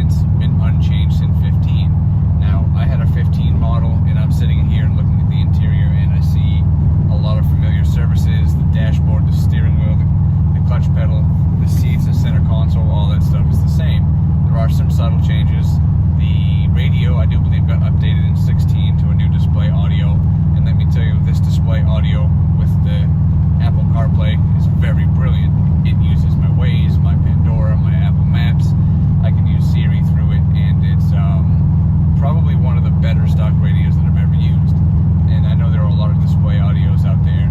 it's been unchanged since 15. Now, I had a 15 model, and I'm sitting here and looking at the interior, and I see a lot of familiar surfaces: the dashboard, the steering wheel, the clutch pedal, the seats, the center console. All that stuff is the same. There are some subtle changes. The radio, I do believe, got updated in 16 to a new display audio, and let me tell you, this display audio with the Apple CarPlay is very brilliant. It uses my Waze, my Pandora, my Apple Maps. I can use Siri through it, and it's probably one of the better stock radios that I've ever used. And I know there are a lot of display audios out there.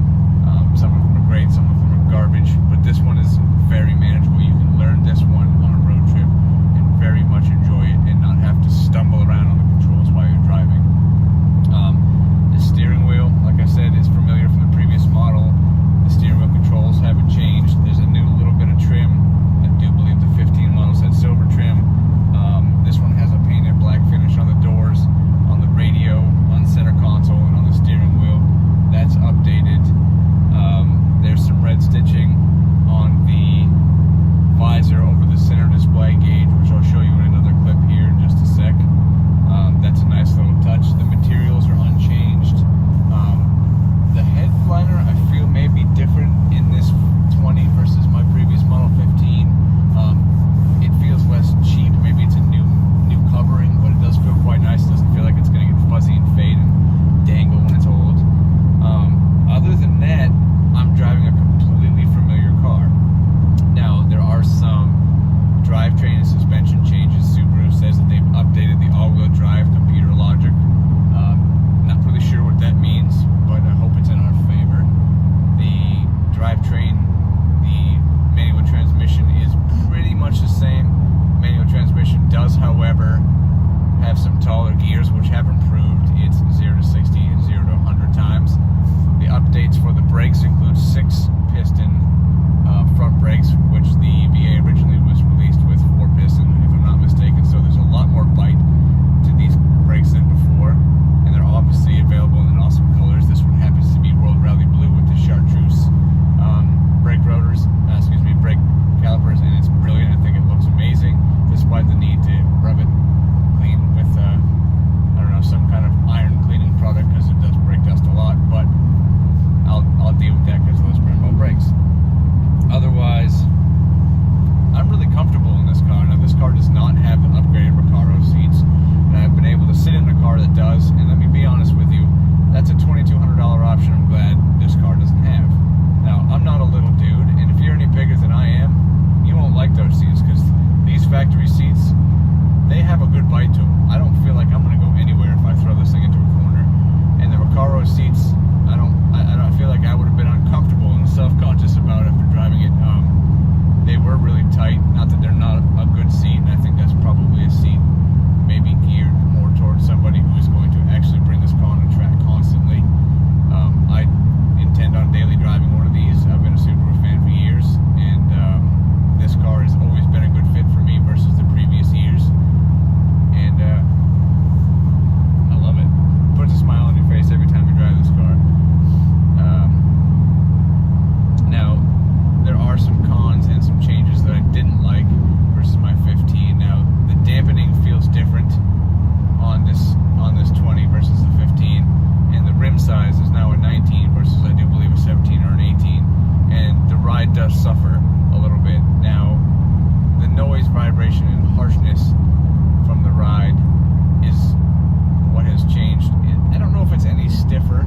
Some of them are great, some of them are garbage, but this one is very manageable. You can learn this one on a road trip and very much enjoy it and not have to stumble around on the controls while you're driving. The steering wheel, like I said, is familiar from the previous model. The steering wheel controls haven't changed. There's a new little bit of trim. I do believe the 15 model said silver trim. This one has a painted black finish on the doors, on the radio, on the center console, and on the steering wheel. That's updated. There's some red stitching on the visor over the center display gauge, which I'll show you in another clip here in just a sec. That's a nice little touch. The materials are unchanged. The headliner, I feel, may be different in this 20 versus my previous model 15. It feels less cheap. Maybe it's a new covering, but it does feel quite nice. It doesn't feel like it's going to get fuzzy and fade and dangle when it's old. Other than that, I'm driving a completely familiar car. Now, there are some drivetrain and suspension changes. Subaru says that they've updated the all-wheel drive computer logic. Not really sure what that means, but I hope it's in our favor. The drivetrain, the manual transmission is pretty much the same. Manual transmission does, however, have some taller gears, which have improved. It's 0 to 60 and 0 to 100 times. The updates for the brakes include 6-piston front brakes, which the VA originally was released with 4-piston, if I'm not mistaken. So there's a lot more bite to these brakes than before, and they're obviously available in awesome colors. This one happens to be World Rally Blue with the chartreuse brake rotors, brake calipers, and it's brilliant. I think it looks amazing, despite the need to rub it clean with some kind of iron cleaning product, because it does brake dust a lot. But I'll deal with that because of those Brembo brakes. Otherwise, I'm really comfortable in this car. Now, this car does not have the upgraded Recaro seats, and I've been able to sit in a car that does. And let me be honest with you, that's a $2,200 option I'm glad this car doesn't have. Now, I'm not a little dude, and if you're any bigger than I am, you won't like those seats, because these factory seats, they have a good bite to them. I don't feel like I'm going to go anywhere if I throw this thing into a corner. And the Recaro seats, I don't feel like I would have been uncomfortable and self-conscious about after driving it. They were really tight. Not that they're not a good seat, and I think that's probably a seat maybe geared more towards somebody who is going to actually bring this car on the track constantly. I intend on daily driving one of these. I've been a Subaru fan for years, and this car has always been a good fit for me versus the previous years. And I love it. Puts a smile on your face every time you drive this car. Now, there are some cons and some changes that I didn't like versus my 15. Now, the dampening feels different on this 20 versus the 15, and the rim size is now a 19 versus I do believe a 17 or an 18, and the ride does suffer a little bit. Now, the noise, vibration, and harshness from the ride is what has changed. I don't know if it's any stiffer,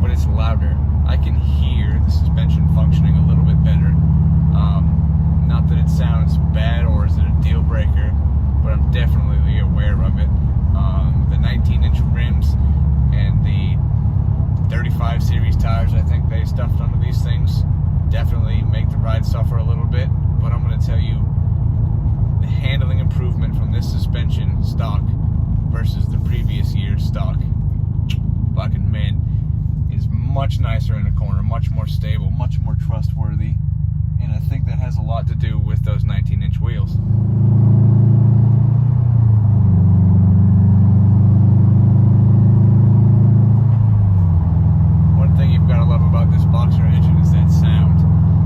but it's louder. I can hear the suspension functioning a little bit better. Not that it sounds bad or is it a deal breaker, but I'm definitely aware of it. The 19-inch rims and the 35 series tires I think they stuffed onto these things definitely make the ride suffer a little bit, but I'm going to tell you, the handling improvement from this suspension stock versus the previous year's stock, fucking man, is much nicer in the corner, much more stable, much more trustworthy, and I think that has a lot to do with those 19-inch wheels. One thing you've got to love about this Boxer engine is that sound.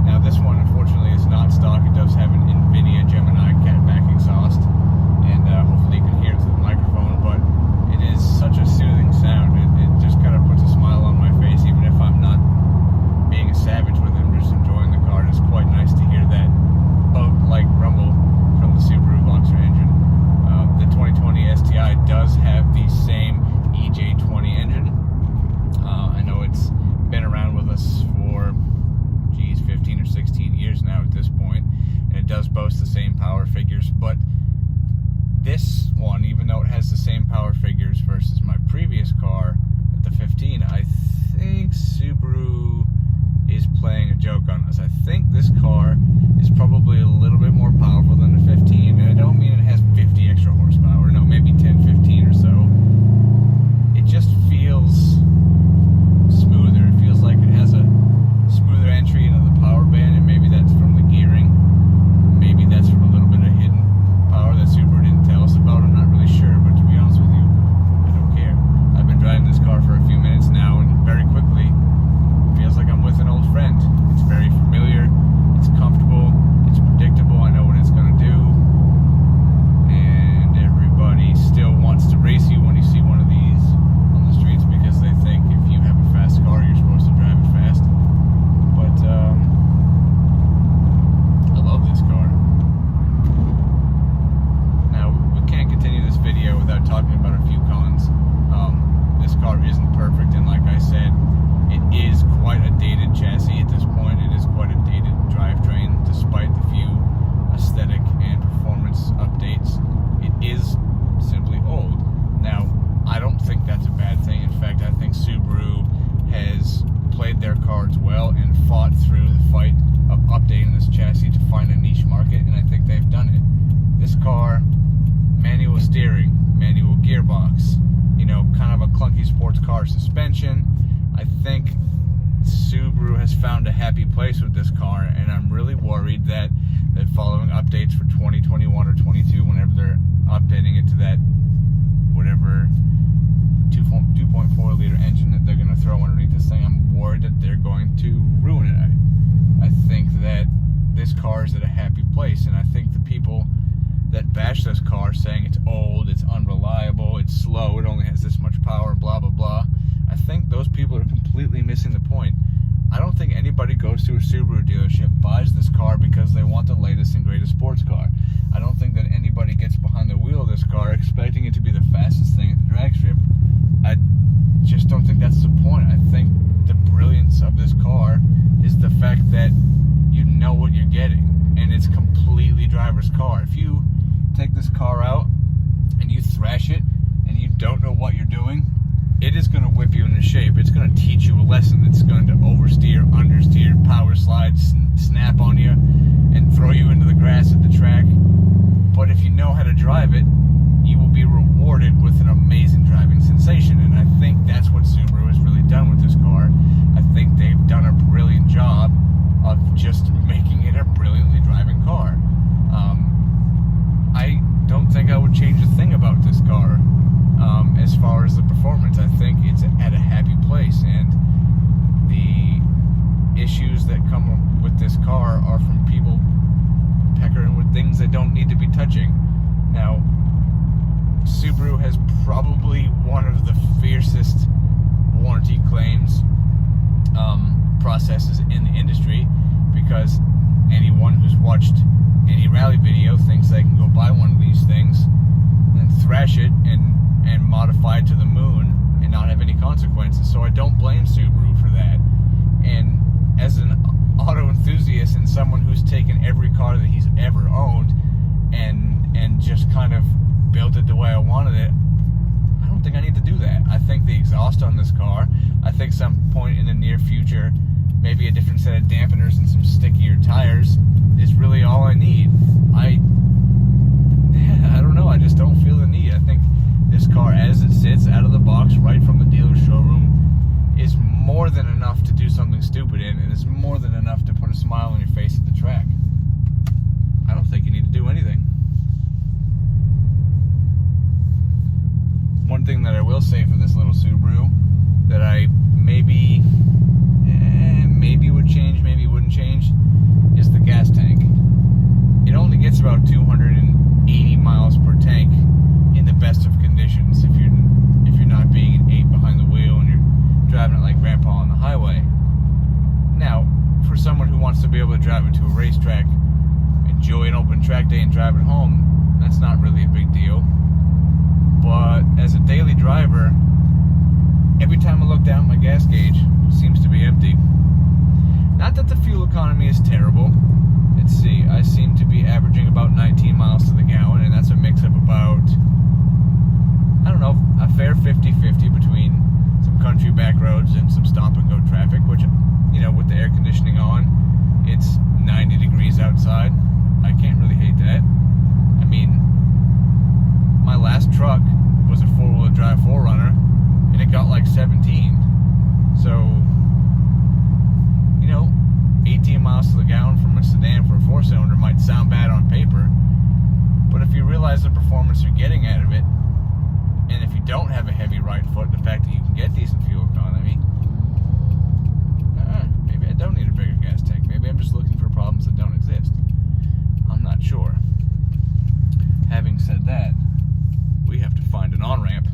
Now, this one unfortunately is not stock. It does have an NVIDIA Gemini catback exhaust, this one, even though it has the same power figures versus my previous car, the 15, I think Subaru is playing a joke on us. I think this car is probably a little bit more powerful than the 15, and I don't mean it has 50 extra horsepower, no, maybe 10, 15 or so. It just feels smoother. It feels like it has a smoother entry into the power band, and maybe that's from the gearing. Maybe that's from a little bit of hidden power that Subaru didn't tell us about. I'm not really sure, but to be honest with you, I don't care. I've been driving this car for a few minutes now, and very quickly, it feels like I'm with an old friend. It's very familiar, it's comfortable, it's predictable, I know what it's going to do, and everybody still wants to race you when you see one of these on the streets because they think if you have a fast car, you're supposed to drive it fast. But, I love this car. Now, we can't continue this video without talking about a few cons. This car isn't perfect, and like I said, it is quite a dated chassis at this point. It is quite a dated drivetrain, despite the few aesthetic and performance updates. It is simply old. Now, I don't think that's a bad thing. In fact, I think Subaru has played their cards well and fought through the fight of updating this chassis to find a niche market, and I think they've done it. This car, manual steering, manual gearbox, you know, kind of a clunky sports car suspension. I think Subaru has found a happy place with this car, and I'm really worried that following updates for 2021 or 22, whenever they're updating it to that whatever 2.4 liter engine that they're going to throw underneath this thing, I'm worried that they're going to ruin it. I think that this car is at a happy place, and I think the people that bash this car saying it's old, it's unreliable, it's slow, it only has this much power, blah blah blah, I think those people are completely missing the point. I don't think anybody goes to a Subaru dealership, buys this car because they want the latest and greatest sports car. I don't think that anybody gets behind the wheel of this car expecting it to be the fastest thing at the drag strip. I just don't think that's the point. I think the brilliance of this car is the fact that you know what you're getting, and it's completely driver's car. If you take this car out and you thrash it and you don't know what you're doing, it is going to whip you into shape. It's going to teach you a lesson. It's going to oversteer, understeer, power slide, snap on you, and throw you into the grass at the track. But if you know how to drive it, you will be rewarded with an amazing driving sensation. And I think that's what Subaru has really done with this car. I think they've done a brilliant job of just making it a brilliantly driving car. I don't think I would change a thing about this car. As far as the performance, I think it's at a happy place, and the issues that come with this car are from people peckering with things they don't need to be touching. Now, Subaru has probably one of the fiercest warranty claims processes in the industry, because anyone who's watched any rally video thinks they can go buy one of these things and thrash it and modify it to the moon and not have any consequences. So I don't blame Subaru for that. And as an auto enthusiast and someone who's taken every car that he's ever owned and just kind of built it the way I wanted it, I don't think I need to do that. I think the exhaust on this car, I think some point in the near future, maybe a different set of dampeners and some stickier tires is really all I need. I don't know, I just don't feel the need. I think this car, as it sits out of the box right from the dealer showroom, is more than enough to do something stupid in, and it's more than enough to put a smile on your face at the track. I don't think you need to do anything. One thing that I will say for this little Subaru that I maybe would change, maybe wouldn't change, is the gas tank. It only gets about 280 miles per tank in the best of conditions, if you're not being an 8 behind the wheel and you're driving it like grandpa on the highway. Now, for someone who wants to be able to drive it to a racetrack, enjoy an open track day and drive it home, that's not really a big deal. But as a daily driver, every time I look down at my gas gauge, it seems to be empty. Not that the fuel economy is terrible. Let's see, I seem to be averaging about 19 miles to the gallon, and that's a mix of about drive 4Runner, and it got like 17. So, 18 miles to the gallon from a sedan for a 4-cylinder might sound bad on paper, but if you realize the performance you're getting out of it, and if you don't have a heavy right foot, the fact that you can get decent fuel economy, maybe I don't need a bigger gas tank. Maybe I'm just looking for problems that don't exist. I'm not sure. Having said that, we have to find an on-ramp.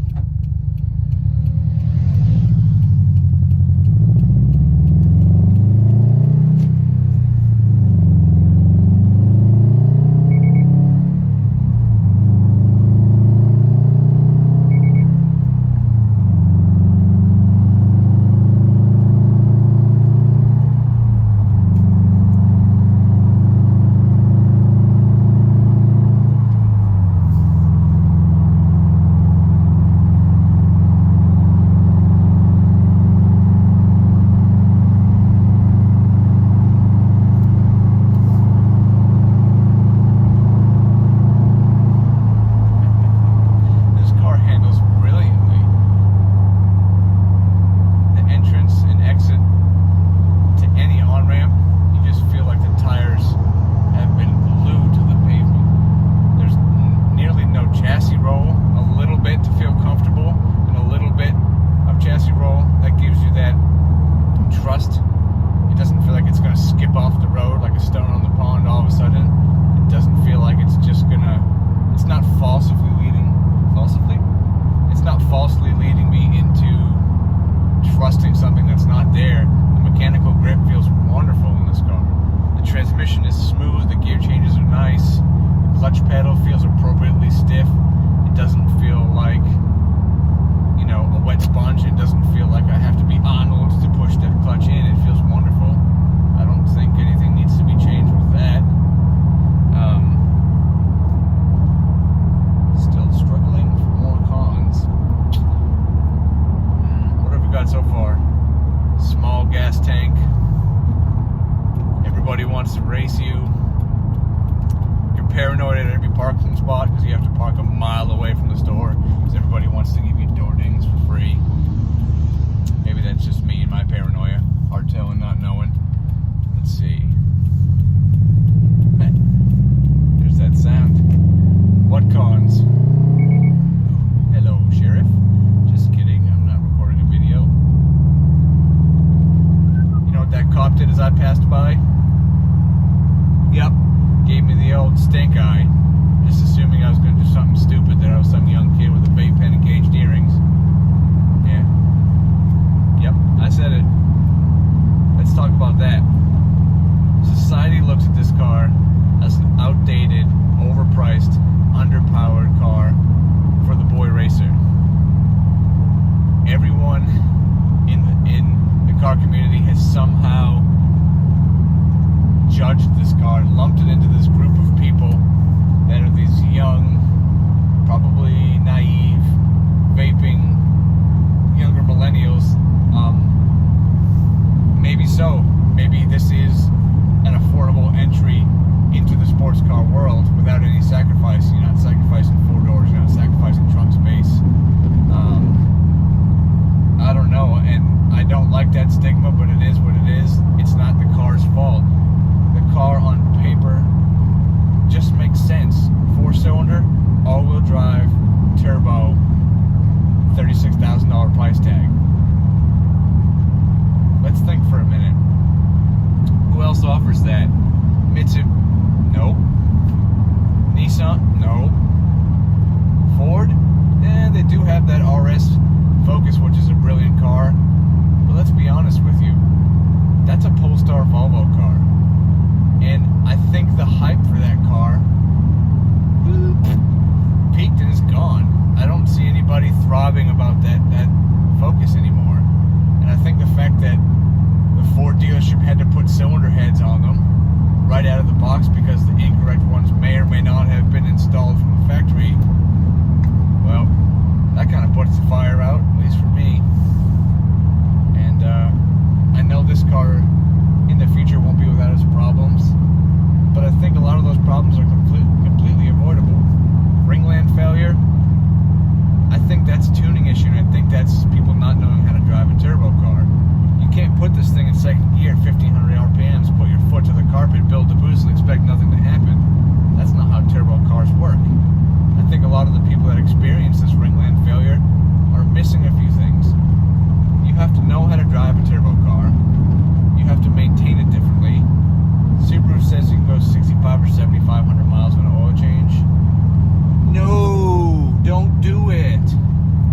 put this thing in second gear, 1500 RPMs, put your foot to the carpet, build the boost, and expect nothing to happen. That's not how turbo cars work. I think a lot of the people that experience this ringland failure are missing a few things. You have to know how to drive a turbo car. You have to maintain it differently. Subaru says you can go 65 or 7,500 miles on an oil change. No, don't do it.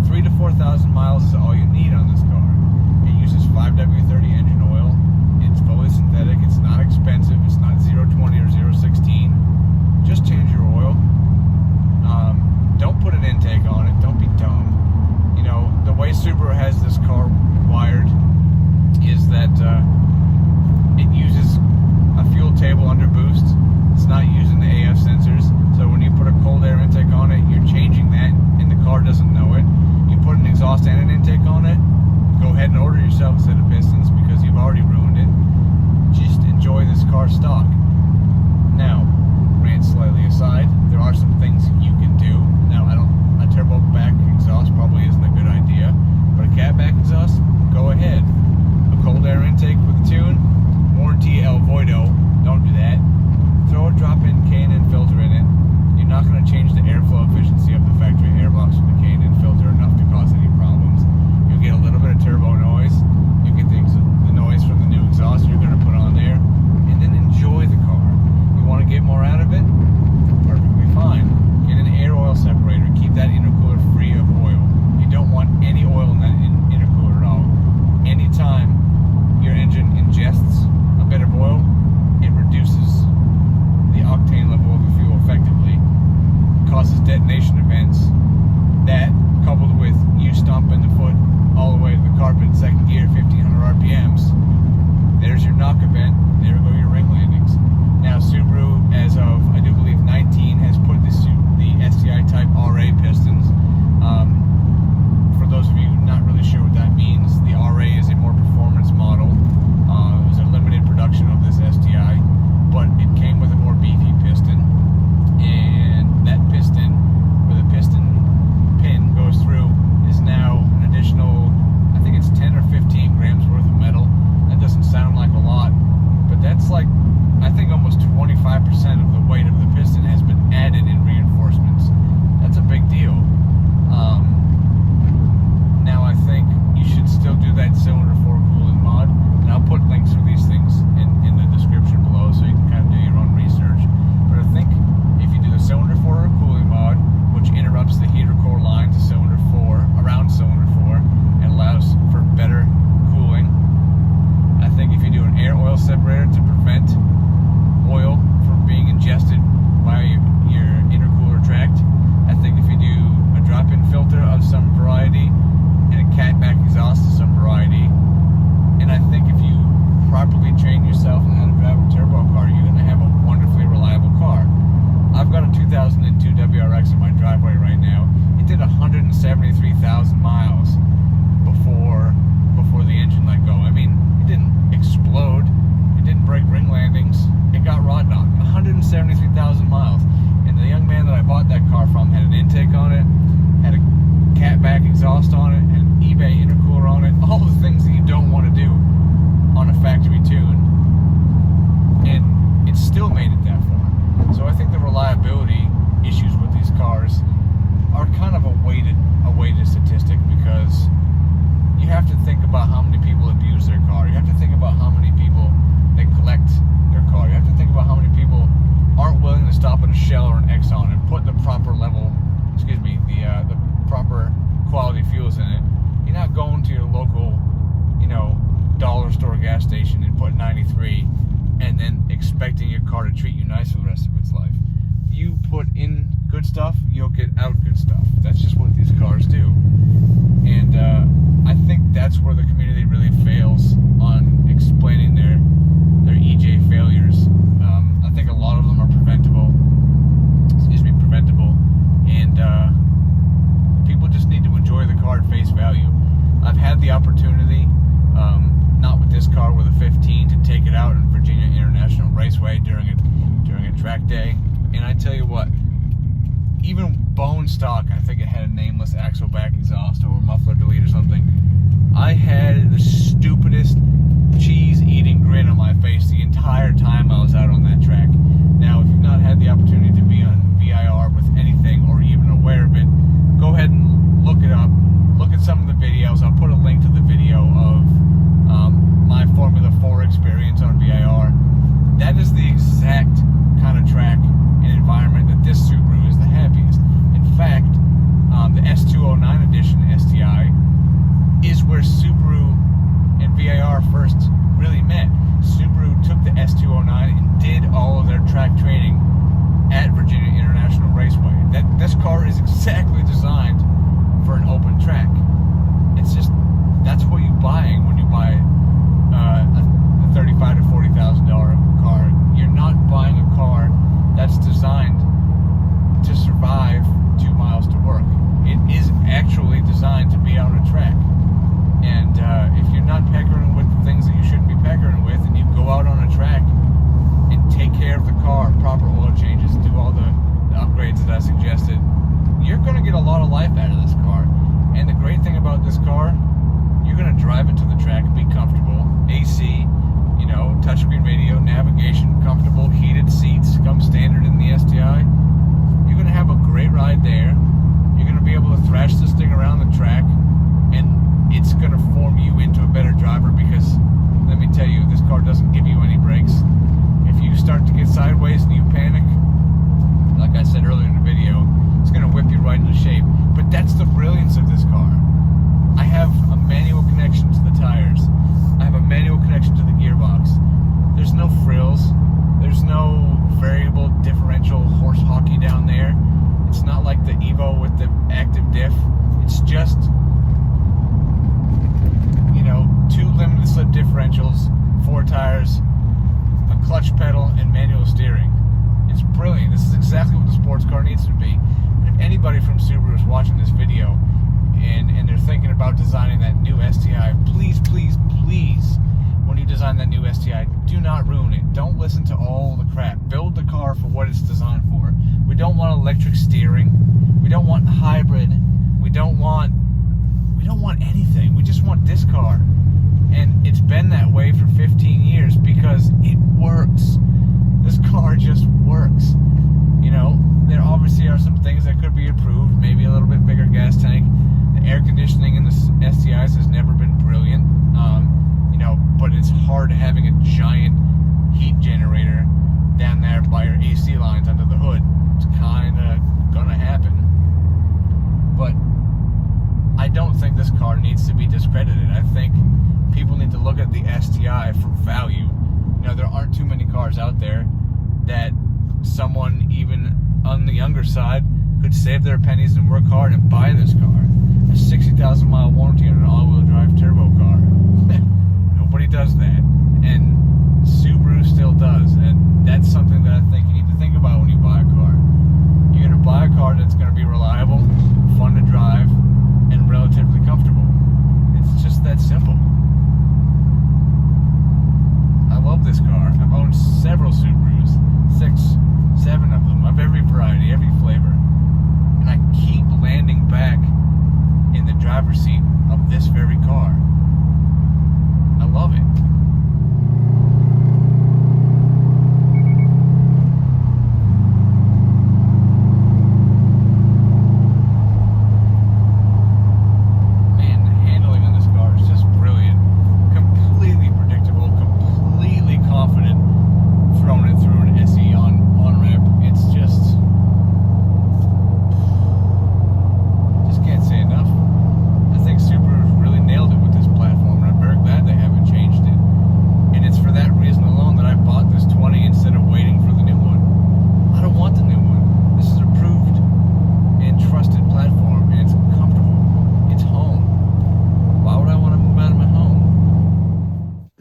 3,000 to 4,000 miles is all you need on this car. It uses 5W30 engine oil. It's fully synthetic. It's not expensive. It's not 020 or 016. Just change your oil. Don't put an intake on it. Don't be dumb. You know, the way Subaru has this car wired is that it uses a fuel table under boost. It's not using the AF sensors. So when you put a cold air intake on it, you're changing that, and the car doesn't know it. You put an exhaust and an intake on it, go ahead and order yourself a set of pistons because you've already ruined it. Just enjoy this car stock. Now, rant slightly aside, there are some things you can do. Now, a turbo back exhaust probably isn't a good idea, but a cat back exhaust, go ahead. A cold air intake with a tune, warranty El Voido, don't do that. Throw a drop-in K&N filter in it. You're not going to change the airflow efficiency of the factory airbox with the K&N filter enough to cause any problems. You'll get a little bit of turbo noise. You get the noise from the new exhaust you're going to put on there, and then enjoy the car. You want to get more out of it? Perfectly fine. Get an air oil separator. Keep that intercooler free of oil. You don't want any oil in that intercooler at all. Anytime your engine ingests a bit of oil, it reduces the octane level of the fuel effectively, causes detonation events. That, coupled with you stomping the foot all the way to the carpet in second gear, 1500 RPMs, there's your knock event. There go your ring landings. Now, Subaru, as of, I do believe, 19, has put the STI Type RA pistons. For those of you not really sure what that means, the RA is a more performance model. It was a limited production of this STI, but it came with a more beefy piston. And that piston, where the piston pin goes through, is now an additional, I think it's 10 or 15 grams worth of metal. That doesn't sound like a lot, but that's like, I think almost 25% of the weight of the piston has been added in reinforcements. That's a big deal. Now I think you should still do that cylinder 4 cooling mod, and I'll put links for these things in the description below so you can kind of do your own research. But I think if you do the cylinder 4 cooling mod, which interrupts the heater core line to cylinder 4, around cylinder 4, and allows for better cooling, I think if you do an air oil separator to prevent oil from being ingested by your intercooler tract, I think if you do a drop-in filter of some variety and a cat back exhaust of some variety, and I think if you properly train yourself on how to drive a turbo car, you're going to have a wonderfully reliable car. I've got a 2002 WRX in my driveway right now. It did 173,000 miles before the engine let go. I mean, it didn't explode. It didn't break ring landings. It got rod knocked. 173,000 miles. And the young man that I bought that car from had an intake on it, had a catback exhaust on it, had an eBay intercooler on it, all the things that you don't want to do on a factory tune. And it still made it that far. So I think the reliability issues with these cars are kind of a weighted statistic, because you have to think about how many people abuse their car. You have to think about how many people neglect their car. You have to think about how many people aren't willing to stop at a Shell or an Exxon and put the proper level, the proper quality fuels in it. You're not going to your local, dollar store gas station and put 93 and then expecting your car to treat you nice for the rest of its life. You put in good stuff, you'll get out good stuff. That's just what these cars do. And I think that's where the community really fails on explaining their EJ failures. I think a lot of them are preventable, and people just need to enjoy the car at face value. I've had the opportunity, not with this car, with a 15, to take it out in Virginia International Raceway during a track day, and I tell you what, even bone stock, I think it had a nameless axle back exhaust or muffler delete or something. I had the stupidest S209 edition STI is where Subaru and VIR first really met. Subaru took the S209 and did all of their track training at Virginia International Raceway. This car is exactly designed for an open track. It's just, that's what you're buying when you buy a $35,000 to $40,000 car. You're not buying a car that's designed to survive 2 miles to work. It is actually designed to be on a track. And if you're not peckering with the things that you shouldn't be peckering with, and you go out on a track and take care of the car, proper oil changes, do all the upgrades that I suggested, you're going to get a lot of life out of this car. And the great thing about this car, you're going to drive it to the track, be comfortable, AC, touchscreen radio, navigation, comfortable, heated seats, come standard in the STI. You're going to have a great ride there. You're going to be able to thrash this thing around the track, and it's going to form you into a better driver, because let me tell you, this car doesn't give you any brakes. If you start to get sideways and you panic, like I said earlier in the video, it's going to whip you right into shape. But that's the brilliance of this car. I have a manual connection to the tires. I have a manual connection to the gearbox. There's no frills. There's no variable differential horse hockey down there. It's not like the Evo with the active diff. It's just, 2 limited slip differentials, 4 tires, a clutch pedal, and manual steering. It's brilliant. This is exactly what the sports car needs to be. And if anybody from Subaru is watching this video and they're thinking about designing that new STI, please, please, please, when you design that new STI, do not ruin it. Don't listen to all the crap. Build the car for what it's designed for. We don't want electric steering. We don't want hybrid. We don't want anything. We just want this car. And it's been that way for 15 years because it works. This car just works. There obviously are some things that could be improved. Maybe a little bit bigger gas tank. The air conditioning in the STIs has never been brilliant. But it's hard having a giant heat generator down there by your AC lines under the hood. It's kind of gonna happen. But I don't think this car needs to be discredited. I think people need to look at the STI for value. There aren't too many cars out there that someone even on the younger side could save their pennies and work hard and buy this car. A 60,000 mile warranty on an all-wheel drive turbo car. Nobody does that. And Subaru still does. And that's something that I think you need to think about when you buy a car. You're going to buy a car that's going to be reliable, fun to drive, and relatively comfortable. It's just that simple. I love this car. I've owned several Subarus, 6, 7 of them, of every variety, every flavor. And I keep landing back in the driver's seat of this very car. I love it.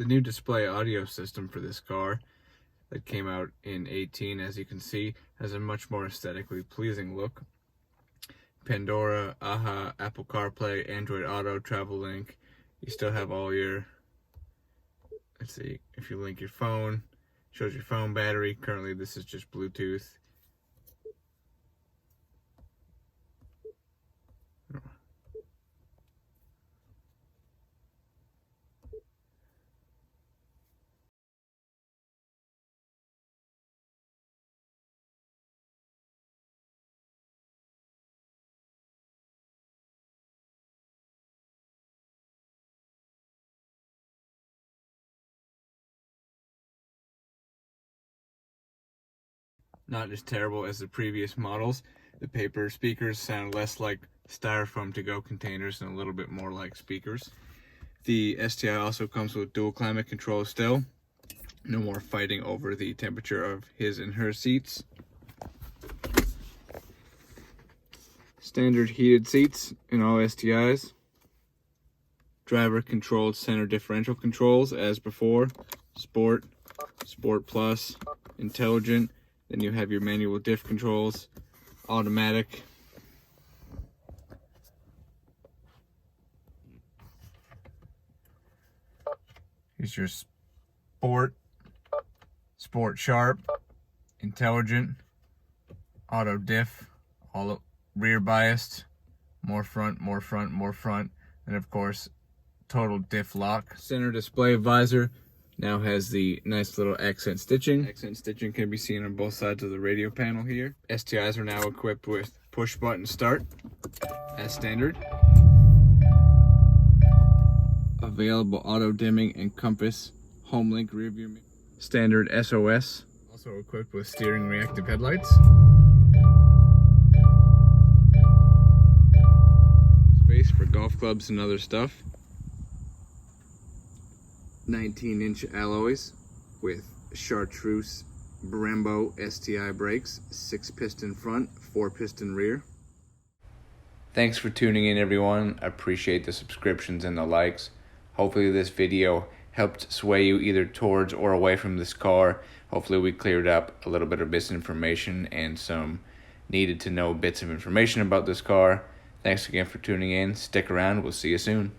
New display audio system for this car that came out in 18, as you can see, has a much more aesthetically pleasing look. Pandora, AHA, Apple CarPlay, Android Auto, Travel Link. You still have all your, let's see, if you link your phone, shows your phone battery. Currently this is just Bluetooth. Not as terrible as the previous models. The paper speakers sound less like styrofoam to-go containers and a little bit more like speakers. The STI also comes with dual climate control still. No more fighting over the temperature of his and her seats. Standard heated seats in all STIs. Driver controlled center differential controls as before. Sport, Sport Plus, Intelligent. Then you have your manual diff controls, automatic. Here's your Sport, Sport Sharp, Intelligent, Auto Diff, all rear biased, more front, more front, more front, and of course, total diff lock. Center display visor now has the nice little accent stitching. Accent stitching can be seen on both sides of the radio panel here. STIs are now equipped with push button start as standard. Available auto dimming and compass HomeLink rear view mirror. Standard SOS. Also equipped with steering reactive headlights. Space for golf clubs and other stuff. 19-inch alloys with chartreuse Brembo STI brakes, 6-piston front, 4-piston rear. Thanks for tuning in, everyone. I appreciate the subscriptions and the likes. Hopefully this video helped sway you either towards or away from this car. Hopefully we cleared up a little bit of misinformation and some needed to know bits of information about this car. Thanks again for tuning in. Stick around. We'll see you soon.